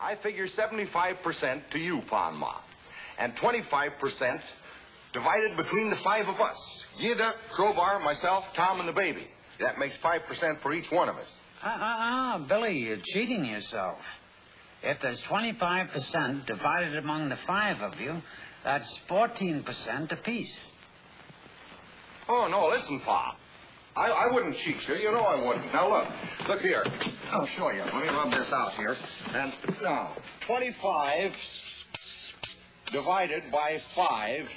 I figure 75% to you, Pon Ma, and 25% divided between the 5 of us. Gida, Crowbar, myself, Tom, and the baby. That makes 5% for each one of us. Billy, you're cheating yourself. If there's 25% divided among the 5 of you, that's 14% apiece. Oh, no, listen, Pa. I wouldn't cheat you. You know I wouldn't. Now, look here. I'll show you. Let me rub this out here. And now, 25 divided by 5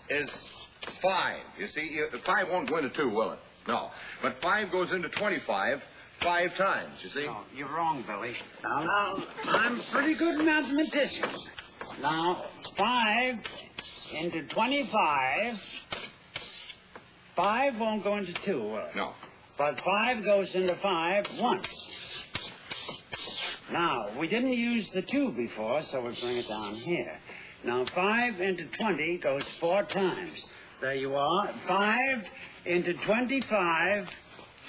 is 5. You see, 5 won't go into 2, will it? No. But 5 goes into 25 5 times, you see? No, you're wrong, Billy. Now, I'm a pretty good mathematician. Now, 5 into 25... 5 won't go into 2, will it? No. But 5 goes into 5 once. Now, we didn't use the 2 before, so we'll bring it down here. Now, 5 into 20 goes 4 times. There you are. 5 into 25,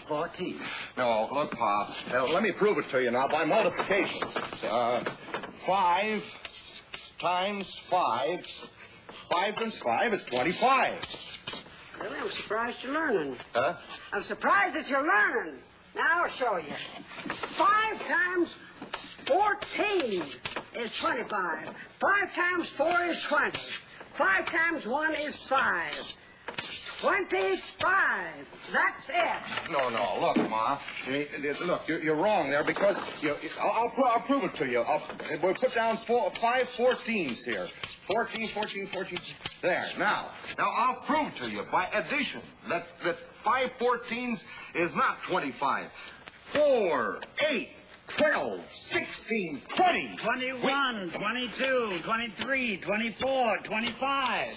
14. No, look, Pa. Let me prove it to you now by multiplication. 5 times 5. 5 times 5 is 25. Really, I'm surprised you're learning. Huh? I'm surprised that you're learning. Now I'll show you. 5 times 14 is 25. 5 times 4 is 20. 5 times 1 is 5. 25. That's it. No, look, Ma. Look, you're wrong there because I'll prove it to you. We'll put down 5 14s here. 14. There. Now I'll prove to you by addition that 5 14s is not 25. 4, 8, 12, 16, 20. 21, 22, 23, 24, 25.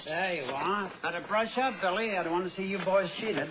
There you are. Better brush up, Billy. I don't want to see you boys cheated.